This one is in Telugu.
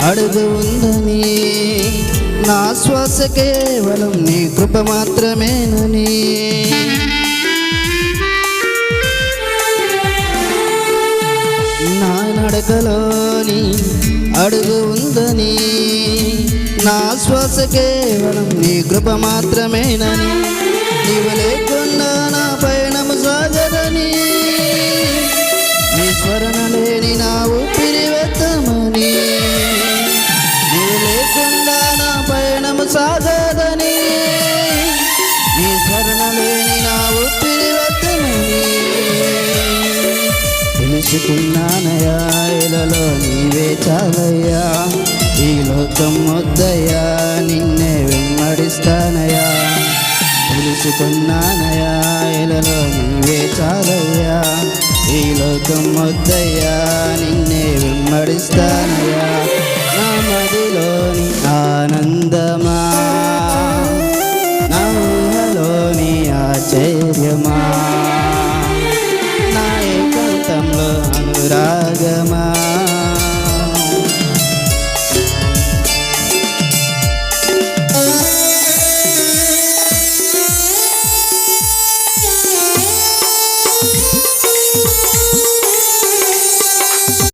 అడుగు ఉందని, నా శ్వాస కేవలం నీ కృప మాత్రమేనని. నా నడకలోని అడుగు ఉందని, నా శ్వాస కేవలం నీ కృప మాత్రమేనని. నీవు లేకుండా నా పయనము సాగదని, నీ స్మరణ లేని నా ఊపిరి వ్యర్థమని. నీవు లేకుండా నా పయనము సాగదని, నీ స్మరణ లేని నా ఊపిరి వ్యర్థమని. తెలుసుకున్నానయ్యా, ఇలలో నీవే చాలయ్యా, ఈ లోకం వద్దయ్యా, నిన్నే వెంబడిస్తానయ్యా. తెలుసుకున్నానయ్యా, ఇలలో నీవే చాలయ్యా, ఈ లోకం వద్దయ్యా, నిన్నే వెంబడిస్తానయ్యా. నా మదిలోని ఆనందమా